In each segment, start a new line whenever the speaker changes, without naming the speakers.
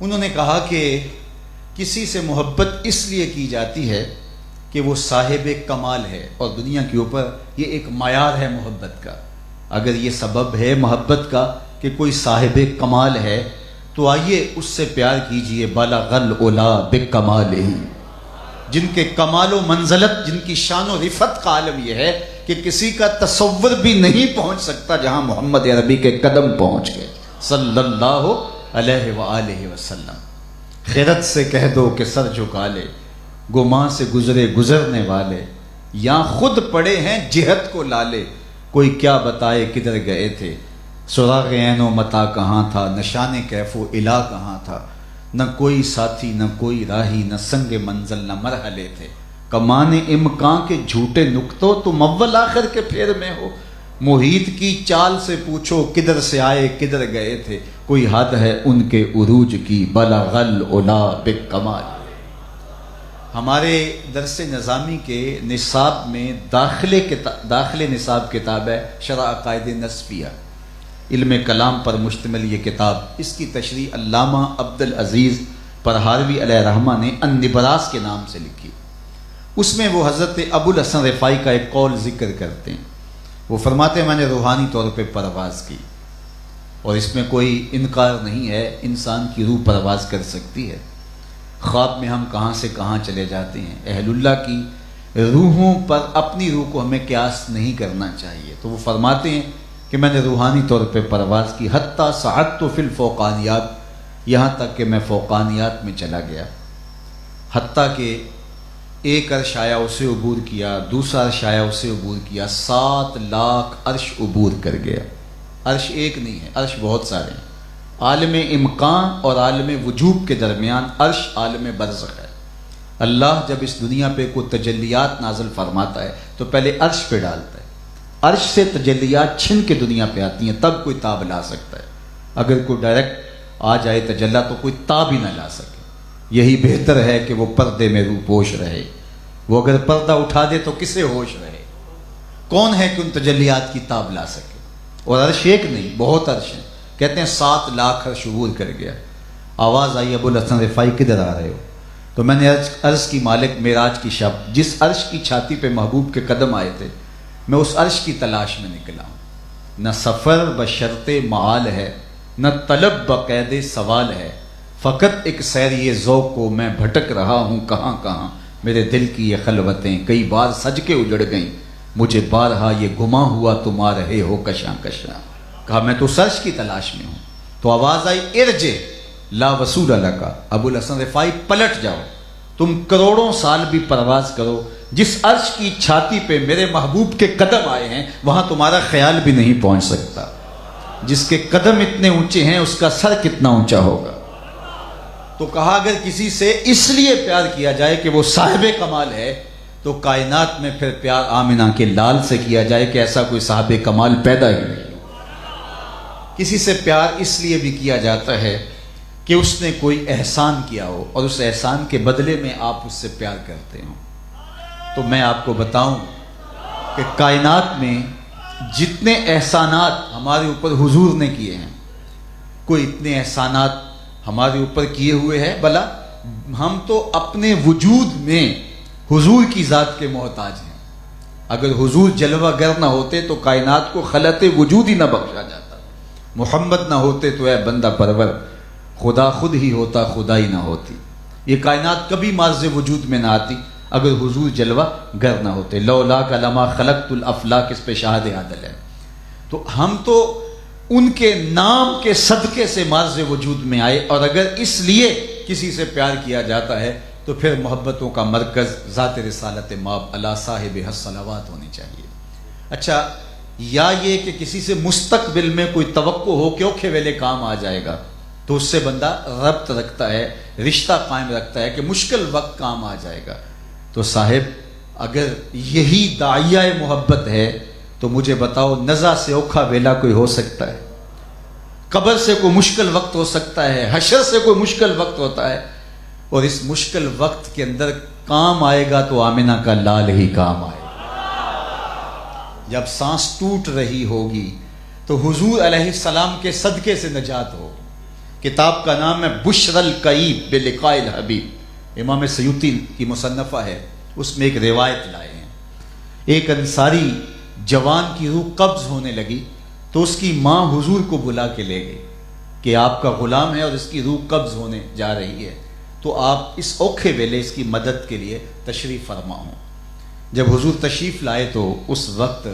انہوں نے کہا کہ کسی سے محبت اس لیے کی جاتی ہے کہ وہ صاحب کمال ہے، اور دنیا کے اوپر یہ ایک معیار ہے محبت کا۔ اگر یہ سبب ہے محبت کا کہ کوئی صاحب کمال ہے تو آئیے اس سے پیار کیجئے۔ بلغ العلا بکمالہ، جن کے کمال و منزلت، جن کی شان و رفعت کا عالم یہ ہے کہ کسی کا تصور بھی نہیں پہنچ سکتا جہاں محمد عربی کے قدم پہنچ گئے صلی اللہ علیہ وآلہ وسلم۔ خیرت سے کہہ دو کہ سر جھکا لے، گماں سے گزرے گزرنے والے، یا خود پڑے ہیں جہت کو لالے، کوئی کیا بتائے کدھر گئے تھے، سراغ عین و متا کہاں تھا، نشان کیف و الا کہاں تھا، نہ کوئی ساتھی نہ کوئی راہی، نہ سنگ منزل نہ مرحلے تھے، کمان امکان کے جھوٹے نکتوں تم اول آخر کے پھیر میں ہو، محیط کی چال سے پوچھو کدھر سے آئے کدھر گئے تھے، کوئی حد ہے ان کے عروج کی، بلغ العلا بکمال۔ ہمارے درس نظامی کے نصاب میں داخل نصاب کتاب ہے شرح عقائد نصفیہ، علم کلام پر مشتمل یہ کتاب، اس کی تشریح علامہ عبدالعزیز پرہاروی علیہ رحمہ نے النبراس کے نام سے لکھی۔ اس میں وہ حضرت ابو الحسن رفاعی کا ایک قول ذکر کرتے ہیں۔ وہ فرماتے ہیں میں نے روحانی طور پہ پرواز کی، اور اس میں کوئی انکار نہیں ہے، انسان کی روح پرواز کر سکتی ہے۔ خواب میں ہم کہاں سے کہاں چلے جاتے ہیں۔ اہل اللہ کی روحوں پر اپنی روح کو ہمیں قیاس نہیں کرنا چاہیے۔ تو وہ فرماتے ہیں کہ میں نے روحانی طور پہ پرواز کی، حتیٰ صعدت فی الفوقانیات، یہاں تک کہ میں فوقانیات میں چلا گیا، حتیٰ کہ ایک عرش آیا اسے عبور کیا، دوسرا عرش آیا اسے عبور کیا، 7 لاکھ عرش عبور کر گیا۔ عرش ایک نہیں ہے، عرش بہت سارے ہیں۔ عالم امکان اور عالم وجوب کے درمیان عرش عالم برزخ ہے۔ اللہ جب اس دنیا پہ کوئی تجلیات نازل فرماتا ہے تو پہلے عرش پہ ڈالتا ہے، عرش سے تجلیات چھن کے دنیا پہ آتی ہیں، تب کوئی تاب لا سکتا ہے۔ اگر کوئی ڈائریکٹ آ جائے تجلیات تو کوئی تاب ہی نہ لا سکے۔ یہی بہتر ہے کہ وہ پردے میں روح پوش رہے۔ وہ اگر پردہ اٹھا دے تو کسے ہوش رہے؟ کون ہے کہ ان تجلیات کی تاب لا سکے؟ اور عرش ایک نہیں، بہت عرش ہیں۔ کہتے ہیں 7 لاکھ عرش عبور کر گیا۔ آواز آئی ابو الحسن رفاعی کدھر آ رہے ہو؟ تو میں نے عرش کی مالک معراج کی شب، جس عرش کی چھاتی پہ محبوب کے قدم آئے تھے، میں اس عرش کی تلاش میں نکلا ہوں۔ نہ سفر بشرط معال ہے، نہ طلب بقید سوال ہے، فقط ایک سیری ذوق کو میں بھٹک رہا ہوں کہاں کہاں، میرے دل کی یہ خلوتیں کئی بار سج کے اجڑ گئیں، مجھے بارہا یہ گما ہوا تم آ رہے ہو کشاں کشاں۔ کہا میں تو سرش کی تلاش میں ہوں۔ تو آواز آئی ارجع لا وصول لک، ابو الحسن رفاعی پلٹ جاؤ، تم کروڑوں سال بھی پرواز کرو، جس عرش کی چھاتی پہ میرے محبوب کے قدم آئے ہیں وہاں تمہارا خیال بھی نہیں پہنچ سکتا۔ جس کے قدم اتنے اونچے ہیں اس کا سر کتنا اونچا ہوگا۔ تو کہا اگر کسی سے اس لیے پیار کیا جائے کہ وہ صاحب کمال ہے تو کائنات میں پھر پیار آمنہ کے لال سے کیا جائے کہ ایسا کوئی صاحب کمال پیدا ہی نہیں۔ کسی سے پیار اس لیے بھی کیا جاتا ہے کہ اس نے کوئی احسان کیا ہو اور اس احسان کے بدلے میں آپ اس سے پیار کرتے ہو۔ تو میں آپ کو بتاؤں کہ کائنات میں جتنے احسانات ہمارے اوپر حضور نے کیے ہیں، کوئی اتنے احسانات ہمارے اوپر کیے ہوئے ہیں بھلا؟ ہم تو اپنے وجود میں حضور کی ذات کے محتاج ہیں۔ اگر حضور جلوہ گر نہ ہوتے تو کائنات کو خلعت وجود ہی نہ بخشا جاتا، محمد نہ ہوتے تو اے بندہ پرور، خدا خود ہی ہوتا خدائی نہ ہوتی، یہ کائنات کبھی معرض وجود میں نہ آتی اگر حضور جلوہ گر نہ ہوتے۔ لولاک لما خلقت الافلاک، اس پہ شاہد عدل ہے۔ تو ہم تو ان کے نام کے صدقے سے معرض وجود میں آئے، اور اگر اس لیے کسی سے پیار کیا جاتا ہے تو پھر محبتوں کا مرکز ذات رسالت ماب علی صاحب الصلوات ہونی چاہیے۔ اچھا، یا یہ کہ کسی سے مستقبل میں کوئی توقع ہو کہ اوکھے ویلے کام آ جائے گا تو اس سے بندہ ربط رکھتا ہے، رشتہ قائم رکھتا ہے کہ مشکل وقت کام آ جائے گا۔ تو صاحب اگر یہی داعیہ محبت ہے تو مجھے بتاؤ نزع سے اوکھا ویلا کوئی ہو سکتا ہے؟ قبر سے کوئی مشکل وقت ہو سکتا ہے؟ حشر سے کوئی مشکل وقت ہوتا ہے؟ اور اس مشکل وقت کے اندر کام آئے گا تو آمنہ کا لال ہی کام آئے گا۔ جب سانس ٹوٹ رہی ہوگی تو حضور علیہ السلام کے صدقے سے نجات ہوگی۔ کتاب کا نام ہے بشر الکئیب بلقاء الحبیب، امام سیوطی کی مصنفہ ہے، اس میں ایک روایت لائے ہیں۔ ایک انصاری جوان کی روح قبض ہونے لگی تو اس کی ماں حضور کو بلا کے لے گئی کہ آپ کا غلام ہے اور اس کی روح قبض ہونے جا رہی ہے، تو آپ اس اوکھے ویلے اس کی مدد کے لیے تشریف فرما ہوں۔ جب حضور تشریف لائے تو اس وقت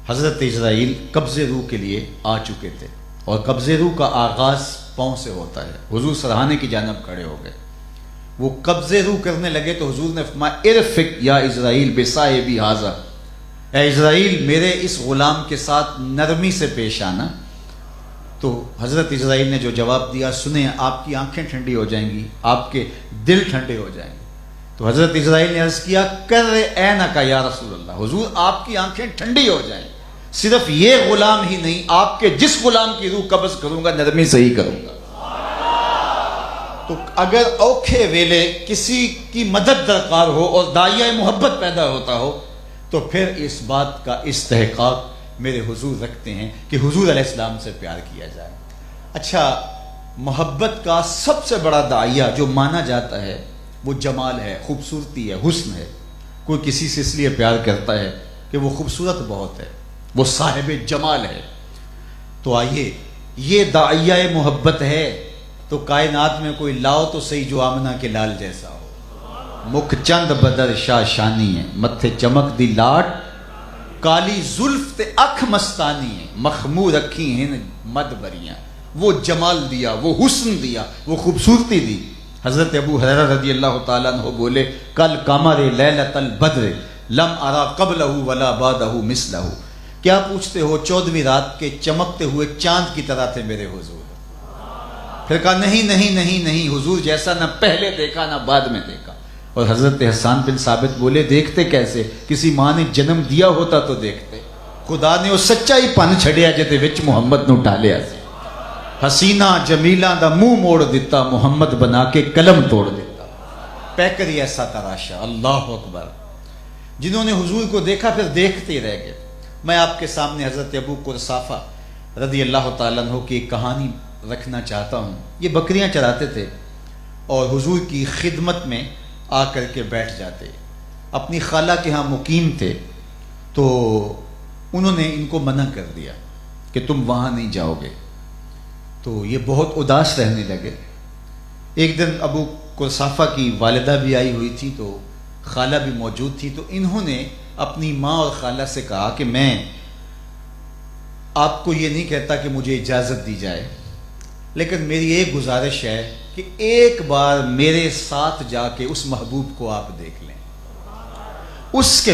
حضرت اسرائیل قبض روح کے لیے آ چکے تھے، اور قبض روح کا آغاز پاؤں سے ہوتا ہے۔ حضور سرہانے کی جانب کھڑے ہو گئے، وہ قبض روح کرنے لگے تو حضور نے فرمایا ارفق یا اسرائیل بصاحبی ھذا، اے اسرائیل میرے اس غلام کے ساتھ نرمی سے پیش آنا۔ تو حضرت اسرائیل نے جو جواب دیا سنیں، آپ کی آنکھیں ٹھنڈی ہو جائیں گی، آپ کے دل ٹھنڈے ہو جائیں گے۔ تو حضرت اسرائیل نے عرض کیا کر عینک یا رسول اللہ، حضور آپ کی آنکھیں ٹھنڈی ہو جائیں، صرف یہ غلام ہی نہیں، آپ کے جس غلام کی روح قبض کروں گا نرمی سے ہی کروں گا۔ تو اگر اوکھے ویلے کسی کی مدد درکار ہو اور داعیہ محبت پیدا ہوتا ہو تو پھر اس بات کا استحقاق میرے حضور رکھتے ہیں کہ حضور علیہ السلام سے پیار کیا جائے۔ اچھا، محبت کا سب سے بڑا داعیہ جو مانا جاتا ہے وہ جمال ہے، خوبصورتی ہے، حسن ہے۔ کوئی کسی سے اس لیے پیار کرتا ہے کہ وہ خوبصورت بہت ہے، وہ صاحب جمال ہے۔ تو آئیے، یہ داعیہ محبت ہے تو کائنات میں کوئی لاؤ تو صحیح جو آمنہ کے لال جیسا ہو۔ مکھ چند بدر شاہ شانی ہے، متھے چمک دی لاٹ، کالی زلف تے اکھ مستانی ہے، مخمور رکھی ہیں مد بریاں۔ وہ جمال دیا، وہ حسن دیا، وہ خوبصورتی دی۔ حضرت ابو ہریرہ رضی اللہ تعالیٰ عنہ بولے کل قمر لیلۃ البدر لم ارا قبلہ ولا بعدہ مثلہ، کیا پوچھتے ہو 14ویں رات کے چمکتے ہوئے چاند کی طرح تھے میرے حضور۔ پھر کہا نہیں نہیں نہیں نہیں، حضور جیسا نہ پہلے دیکھا نہ بعد میں دیکھا۔ اور حضرت حسان بن ثابت بولے دیکھتے کیسے، کسی ماں نے جنم دیا ہوتا تو دیکھتے، خدا نے وہ سچائی پن چھڑیا جتے وچ محمد نو ڈالیا سی۔ حسینہ جمیلہ دا منہ موڑ دیتا، محمد بنا کے قلم توڑ دیتا۔ پیکری ایسا تراشا، اللہ اکبر۔ جنہوں نے حضور کو دیکھا پھر دیکھتے ہی رہ گئے۔ میں آپ کے سامنے حضرت ابو قرصافہ رضی اللہ تعالیٰ عنہ کی ایک کہانی رکھنا چاہتا ہوں۔ یہ بکریاں چراتے تھے اور حضور کی خدمت میں آ کر کے بیٹھ جاتے، اپنی خالہ کے ہاں مقیم تھے، تو انہوں نے ان کو منع کر دیا کہ تم وہاں نہیں جاؤ گے۔ تو یہ بہت اداس رہنے لگے۔ ایک دن ابو قرصافہ کی والدہ بھی آئی ہوئی تھی تو خالہ بھی موجود تھی، تو انہوں نے اپنی ماں اور خالہ سے کہا کہ میں آپ کو یہ نہیں کہتا کہ مجھے اجازت دی جائے، لیکن میری ایک گزارش ہے کہ ایک بار میرے ساتھ جا کے اس محبوب کو آپ دیکھ لیں، اس کے